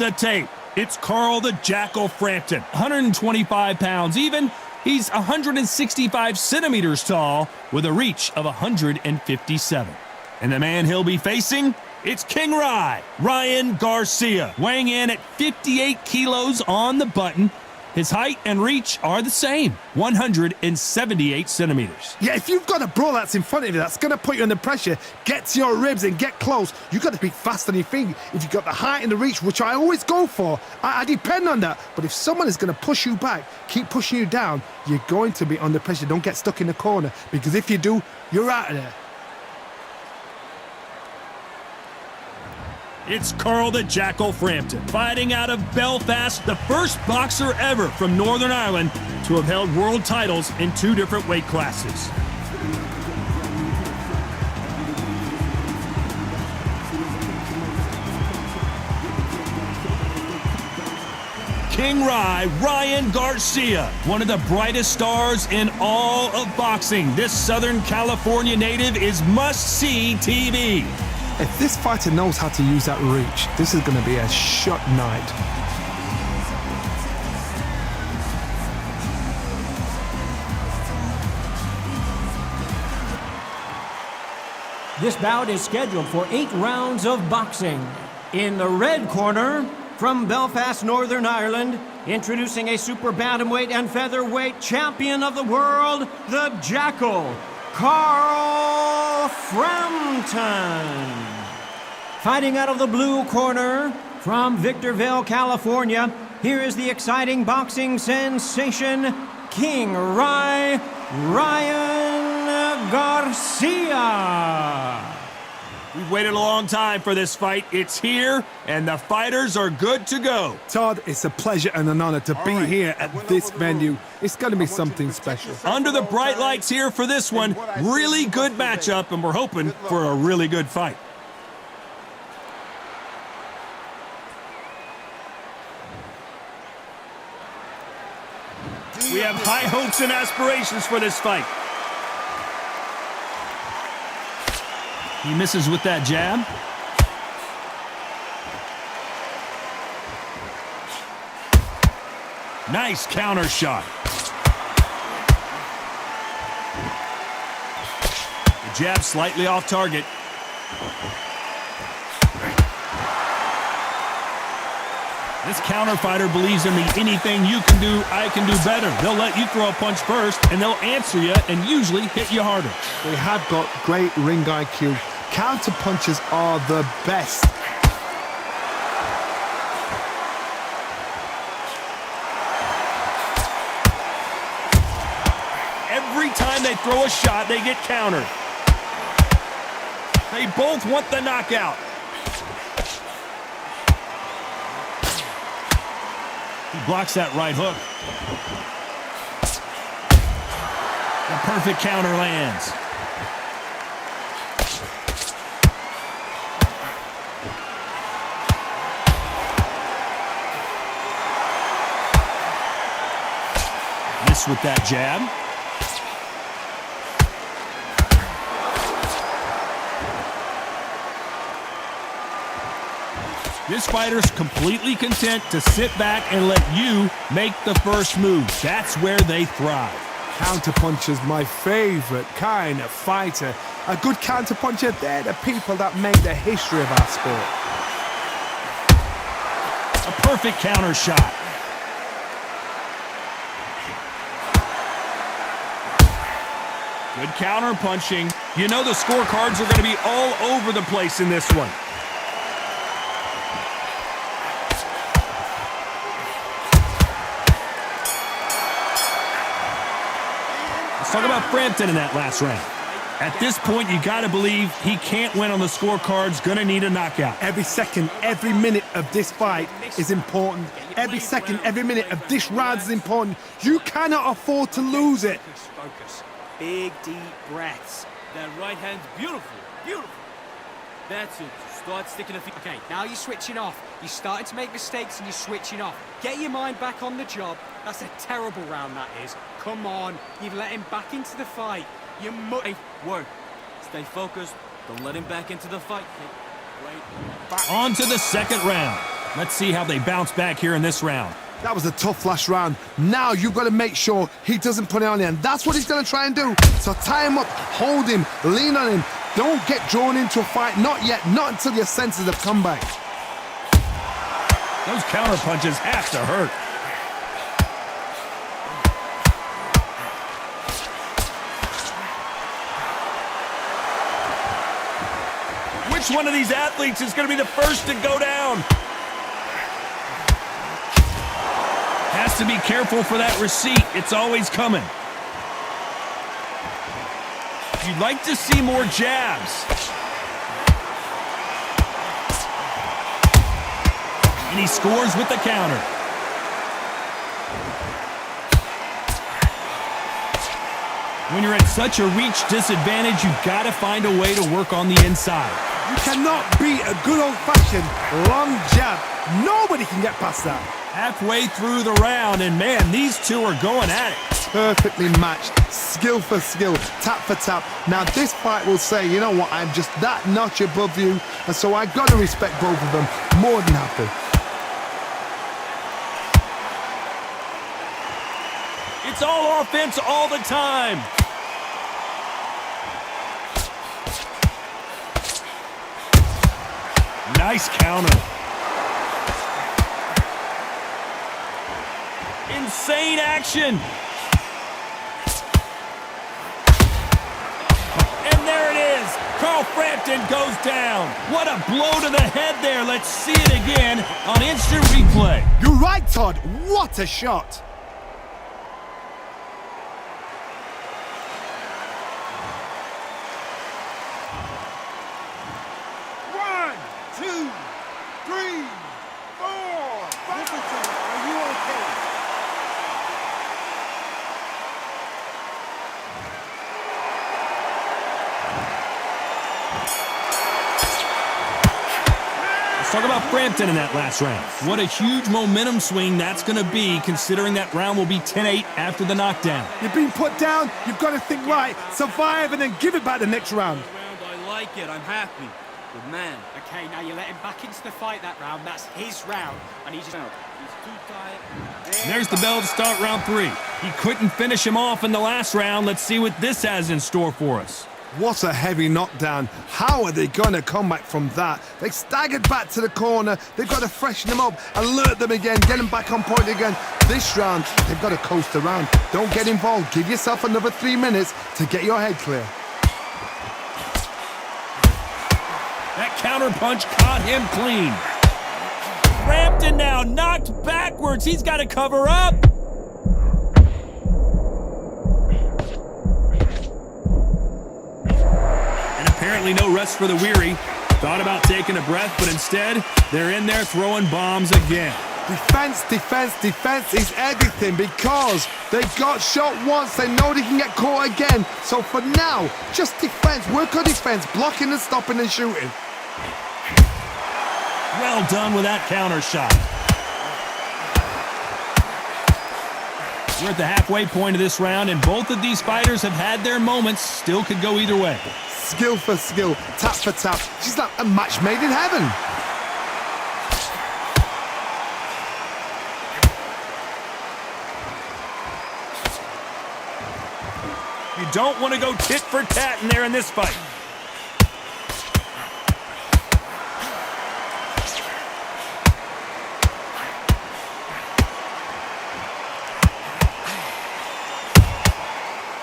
of the tape. It's Carl the Jackal Frampton, 125 pounds even. He's 165 centimeters tall with a reach of 157. And the man he'll be facing, it's King Ryan Garcia, weighing in at 58 kilos on the button. His height and reach are the same, 178 centimeters. Yeah, if you've got a brawl that's in front of you that's going to put you under pressure, get to your ribs and get close, you've got to be fast on your feet. If you've got the height and the reach, which I always go for, I depend on that. But if someone is going to push you back, keep pushing you down, you're going to be under pressure. Don't get stuck in the corner, because if you do, you're out of there. It's Carl the Jackal Frampton, fighting out of Belfast, the first boxer ever from Northern Ireland to have held world titles in 2 different weight classes. King Ryan Garcia, one of the brightest stars in all of boxing. This Southern California native is must-see TV. If this fighter knows how to use that reach, this is going to be a shot night. This bout is scheduled for 8 rounds of boxing. In the red corner, from Belfast, Northern Ireland, introducing a super bantamweight and featherweight champion of the world, the Jackal, Carl Frampton. Fighting out of the blue corner, from Victorville, California, here is the exciting boxing sensation, King Ryan Garcia. We've waited a long time for this fight. It's here, and the fighters are good to go. Todd, it's a pleasure and an honor to be here at this venue. It's going to be something special. Under the bright lights here for this one, really good matchup, and we're hoping for a really good fight. We have high hopes and aspirations for this fight. He misses with that jab. Nice counter shot. The jab slightly off target. This counter fighter believes in the anything you can do, I can do better. They'll let you throw a punch first, and they'll answer you and usually hit you harder. They have got great ring IQ. Counter punches are the best. Every time they throw a shot, they get countered. They both want the knockout. He blocks that right hook. The perfect counter lands. Miss with that jab. This fighter's completely content to sit back and let you make the first move. That's where they thrive. Counterpuncher's my favorite kind of fighter. A good counterpuncher, they're the people that make the history of our sport. A perfect counter shot. Good counter punching. You know the scorecards are going to be all over the place in this one. Let's talk about Frampton in that last round. At this point, you got to believe he can't win on the scorecards, going to need a knockout. Every second, every minute of this fight is important. Every second, every minute of this round is important. You cannot afford to lose it. Focus. Big, deep breaths. That right hand's beautiful, beautiful. That's it. Start sticking a feet. Okay, now you're switching off. You're starting to make mistakes and you're switching off. Get your mind back on the job. That's a terrible round, that is. Come on. You've let him back into the fight. You Hey, word. Stay focused. Don't let him back into the fight. Wait. On to the second round. Let's see how they bounce back here in this round. That was a tough last round. Now you've got to make sure he doesn't put it on you, and that's what he's going to try and do. So tie him up, hold him, lean on him. Don't get drawn into a fight. Not yet. Not until your senses have come back. Those counter punches have to hurt. Which one of these athletes is going to be the first to go down? Has to be careful for that receipt. It's always coming. You'd like to see more jabs. And he scores with the counter. When you're at such a reach disadvantage, you've got to find a way to work on the inside. You cannot beat a good old-fashioned long jab. Nobody can get past that. Halfway through the round, and man, these two are going at it. Perfectly matched, skill for skill, tap for tap. Now this fight will say, you know what, I'm just that notch above you, and so I've got to respect both of them more than happy. It's all offense all the time. Nice counter. Insane action. And there it is. Carl Frampton goes down. What a blow to the head there. Let's see it again on instant replay. You're right, Todd. What a shot. Let's talk about Frampton in that last round. What a huge momentum swing that's going to be, considering that round will be 10-8 after the knockdown. You've been put down, you've got to think right, survive, and then give it back the next round. I like it. I'm happy. Good man. Okay, now you let him back into the fight that round. That's his round. And he's just... He's too tired. And there's the bell to start round 3. He couldn't finish him off in the last round. Let's see what this has in store for us. What a heavy knockdown. How are they going to come back from that? They staggered back to the corner. They've got to freshen them up, alert them again, get them back on point again. This round, they've got to coast around. Don't get involved. Give yourself another 3 minutes to get your head clear. That counter punch caught him clean. Frampton now knocked backwards. He's got to cover up. Apparently no rest for the weary. Thought about taking a breath, but instead, they're in there throwing bombs again. Defense, defense, defense is everything because they got shot once. They know they can get caught again. So for now, just defense. Work on defense, blocking and stopping and shooting. Well done with that counter shot. We're at the halfway point of this round, and both of these fighters have had their moments. Still could go either way. Skill for skill, tap for tap. She's like a match made in heaven. You don't want to go tit for tat in there in this fight.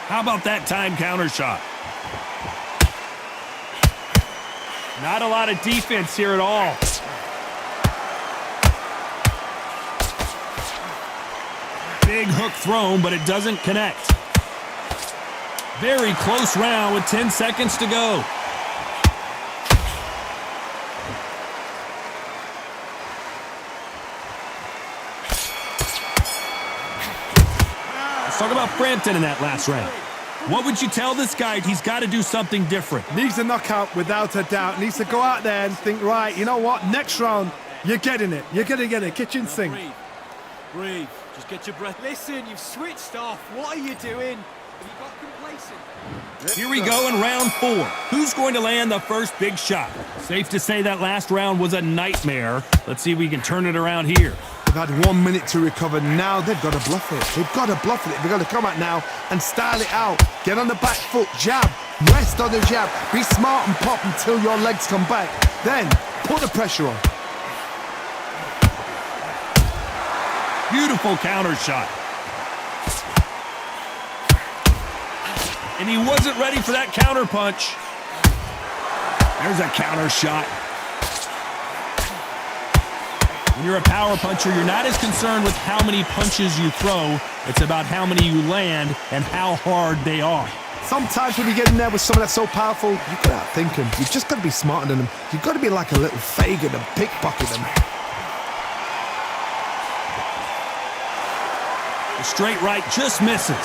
How about that time counter shot? Not a lot of defense here at all. Big hook thrown, but it doesn't connect. Very close round with 10 seconds to go. Let's talk about Frampton in that last round. What would you tell this guy? He's got to do something different. Needs a knockout without a doubt. Needs to go out there and think, right, you know what? Next round, you're getting it. You're going to get it. Kitchen sink. Breathe. Breathe. Just get your breath. Listen, you've switched off. What are you doing? Have you got complacent? Here we go in round 4. Who's going to land the first big shot? Safe to say that last round was a nightmare. Let's see if we can turn it around here. They've had 1 minute to recover. Now they've got to bluff it. They've got to bluff it. They've got to come out now and style it out. Get on the back foot, jab, rest on the jab. Be smart and pop until your legs come back. Then put the pressure on. Beautiful counter shot. And he wasn't ready for that counter punch. There's a counter shot. When you're a power puncher, you're not as concerned with how many punches you throw. It's about how many you land and how hard they are. Sometimes when you get in there with someone that's so powerful, you've got to outthink them. You've just got to be smarter than them. You've got to be like a little Fagin and pickpocket them. The straight right just misses.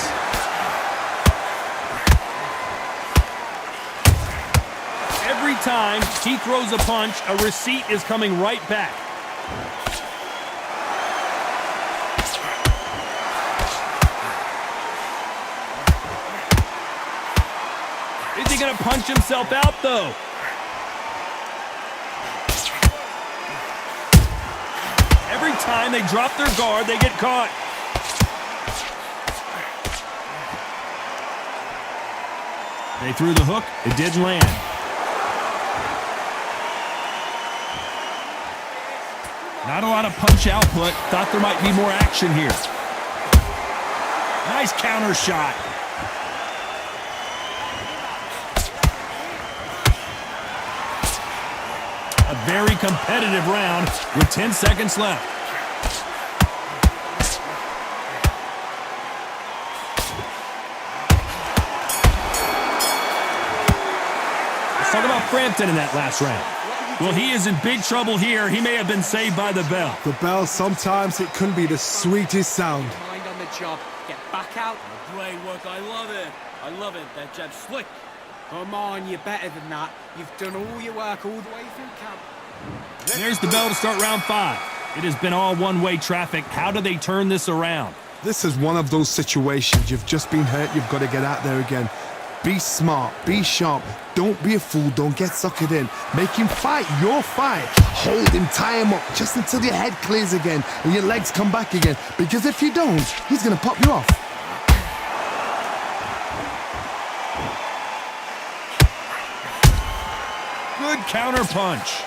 Every time he throws a punch, a receipt is coming right back. Is he going to punch himself out, though? Every time they drop their guard, they get caught. They threw the hook. It didn't land. Not a lot of punch output. Thought there might be more action here. Nice counter shot. A very competitive round with 10 seconds left. Let's talk about Frampton in that last round. Well, he is in big trouble here. He may have been saved by the bell. The bell, sometimes it can be the sweetest sound. Mind on the job. Get back out. Great work. I love it. I love it. That jab's slick. Come on, you're better than that. You've done all your work all the way through camp. There's the bell to start round 5. It has been all one-way traffic. How do they turn this around? This is one of those situations. You've just been hurt. You've got to get out there again. Be smart. Be sharp. Don't be a fool. Don't get suckered in. Make him fight your fight. Hold him. Tie him up just until your head clears again and your legs come back again. Because if you don't, he's going to pop you off. Good counter punch.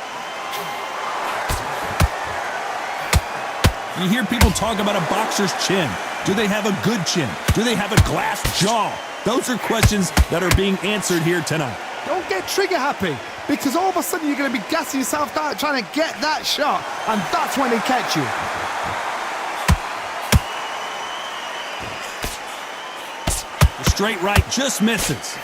You hear people talk about a boxer's chin. Do they have a good chin? Do they have a glass jaw? Those are questions that are being answered here tonight. Don't get trigger happy, because all of a sudden you're going to be gassing yourself out trying to get that shot, and that's when they catch you. The straight right just misses.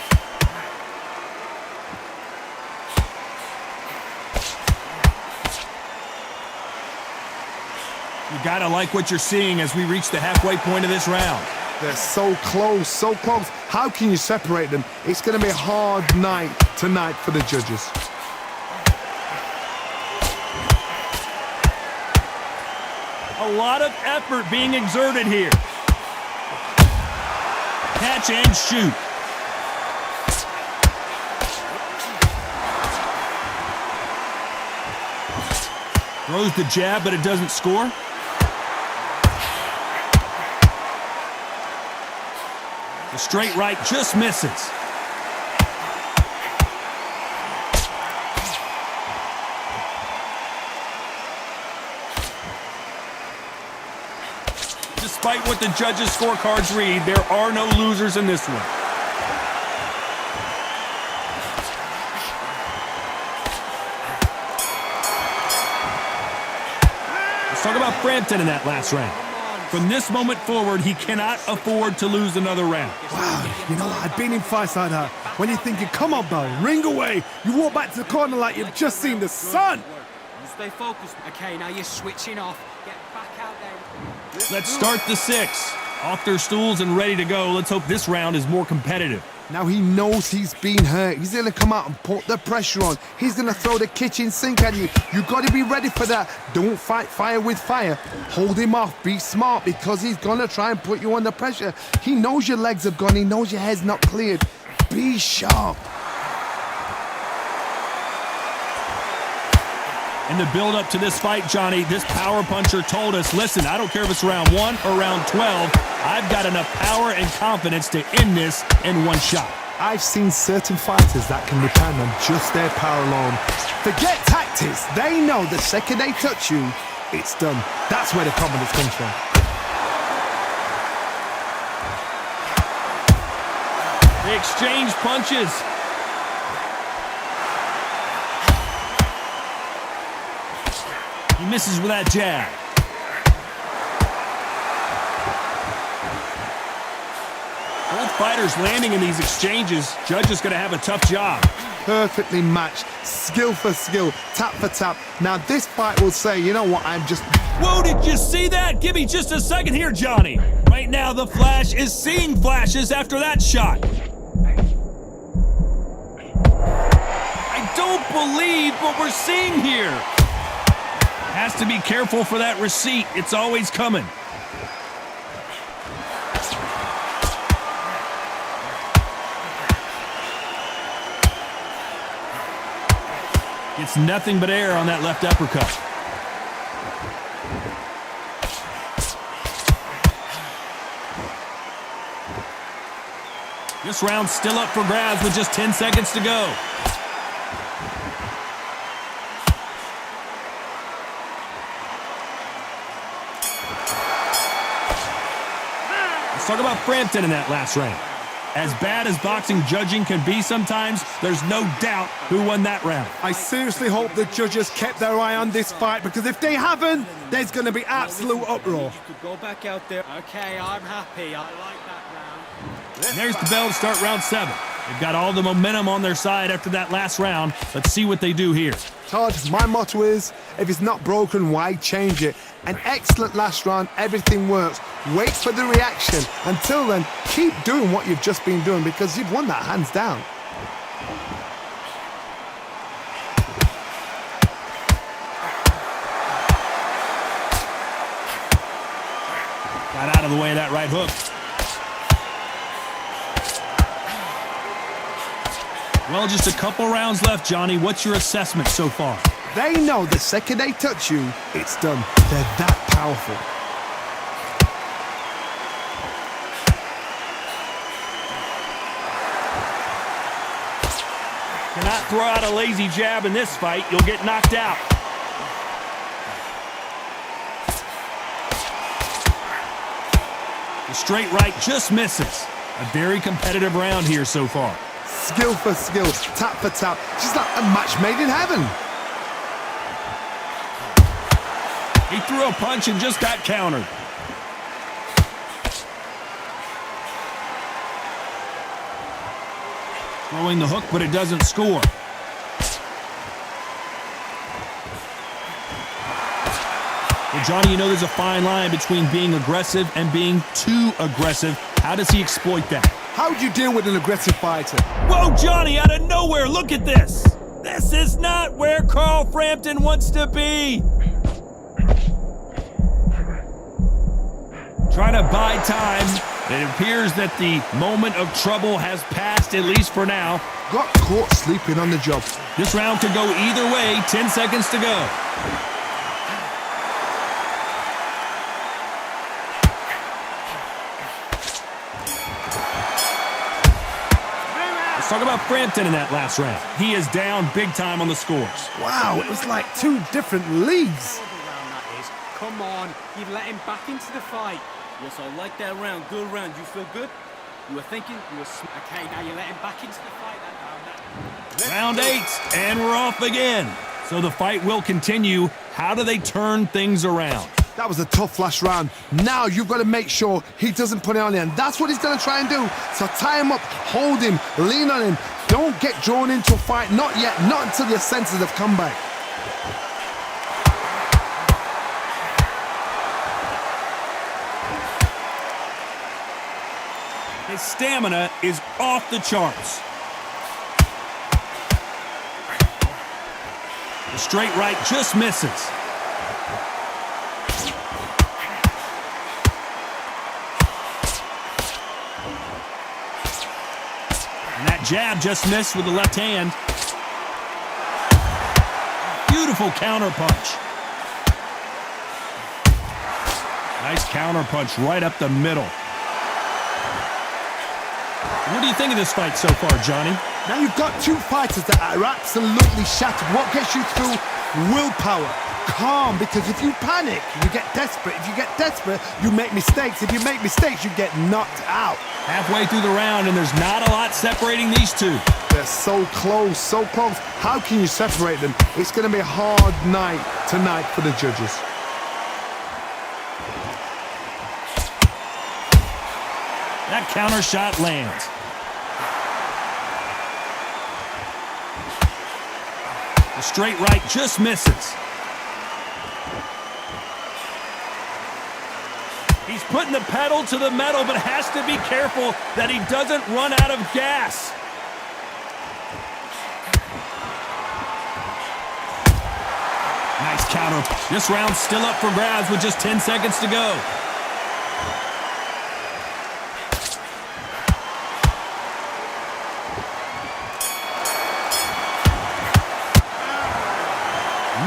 You gotta like what you're seeing as we reach the halfway point of this round. They're so close, so close. How can you separate them? It's going to be a hard night tonight for the judges. A lot of effort being exerted here. Catch and shoot. Throws the jab, but it doesn't score. The straight right just misses. Despite what the judges' scorecards read, there are no losers in this one. Let's talk about Frampton in that last round. From this moment forward, he cannot afford to lose another round. Wow, you know what? I've been in fights like that. When you're thinking, come on, Bell, ring away. You walk back to the corner like you've just seen the sun. You stay focused. Okay, now you're switching off. Get back out there. Let's start the 6. Off their stools and ready to go. Let's hope this round is more competitive. Now he knows he's been hurt. He's going to come out and put the pressure on. He's going to throw the kitchen sink at you. You've got to be ready for that. Don't fight fire with fire. Hold him off. Be smart because he's going to try and put you under pressure. He knows your legs have gone. He knows your head's not cleared. Be sharp. In the build-up to this fight, Johnny, this power puncher told us, listen, I don't care if it's round 1 or round 12, I've got enough power and confidence to end this in one shot. I've seen certain fighters that can depend on just their power alone. Forget tactics. They know the second they touch you, it's done. That's where the confidence comes from. They exchange punches. He misses with that jab. Both fighters landing in these exchanges. Judge is going to have a tough job. Perfectly matched, skill for skill, tap for tap. Now this fight will say, you know what, I'm just... Whoa, did you see that? Give me just a second here, Johnny. Right now, the Flash is seeing flashes after that shot. I don't believe what we're seeing here. Has to be careful for that receipt. It's always coming. Gets nothing but air on that left uppercut. This round's still up for grabs with just 10 seconds to go. Let's talk about Frampton in that last round. As bad as boxing judging can be sometimes, there's no doubt who won that round. I seriously hope the judges kept their eye on this fight, because if they haven't, there's going to be absolute uproar. You could go back out there. Okay, I'm happy. I like that round. And there's the bell to start round 7. They've got all the momentum on their side after that last round. Let's see what they do here. Todd, my motto is, if it's not broken, why change it? An excellent last round, everything works. Wait for the reaction. Until then, keep doing what you've just been doing, because you've won that hands down. Got out of the way of that right hook. Well, just a couple rounds left, Johnny. What's your assessment so far? They know the second they touch you, it's done. They're that powerful. Cannot throw out a lazy jab in this fight. You'll get knocked out. The straight right just misses. A very competitive round here so far. Skill for skill, tap for tap. Just like a match made in heaven. He threw a punch and just got countered. Throwing the hook, but it doesn't score. Well, Johnny, you know there's a fine line between being aggressive and being too aggressive. How does he exploit that? How would you deal with an aggressive fighter? Whoa, Johnny, out of nowhere, look at this. This is not where Carl Frampton wants to be. Trying to buy time. It appears that the moment of trouble has passed, at least for now. Got caught sleeping on the job. This round could go either way. 10 seconds to go. Let's talk about Frampton in that last round. He is down big time on the scores. Wow, it was like two different leagues. Round that is. Come on, you've let him back into the fight. Yes, I like that round. Good round. You feel good? You were thinking? You were Okay, now you let him back into the fight that round. Round 8, and we're off again. So the fight will continue. How do they turn things around? That was a tough last round. Now you've got to make sure he doesn't put it on you, and that's what he's going to try and do. So tie him up, hold him, lean on him. Don't get drawn into a fight. Not yet. Not until your senses have come back. His stamina is off the charts. The straight right just misses. And that jab just missed with the left hand. Beautiful counter punch. Nice counter punch right up the middle. What do you think of this fight so far, Johnny? Now you've got two fighters that are absolutely shattered. What gets you through? Willpower. Calm, because if you panic, you get desperate. If you get desperate, you make mistakes. If you make mistakes, you get knocked out. Halfway through the round, and there's not a lot separating these two. They're so close, so close. How can you separate them? It's going to be a hard night tonight for the judges. That counter shot lands. The straight right just misses. He's putting the pedal to the metal, but has to be careful that he doesn't run out of gas. Nice counter. This round's still up for grabs with just 10 seconds to go.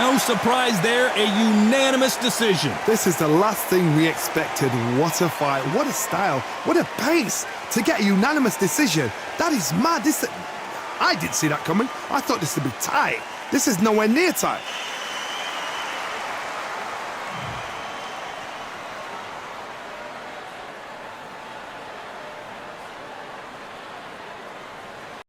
No surprise there, a unanimous decision. This is the last thing we expected. What a fight, what a style, what a pace to get a unanimous decision. That is mad. I didn't see that coming. I thought this would be tight. This is nowhere near tight.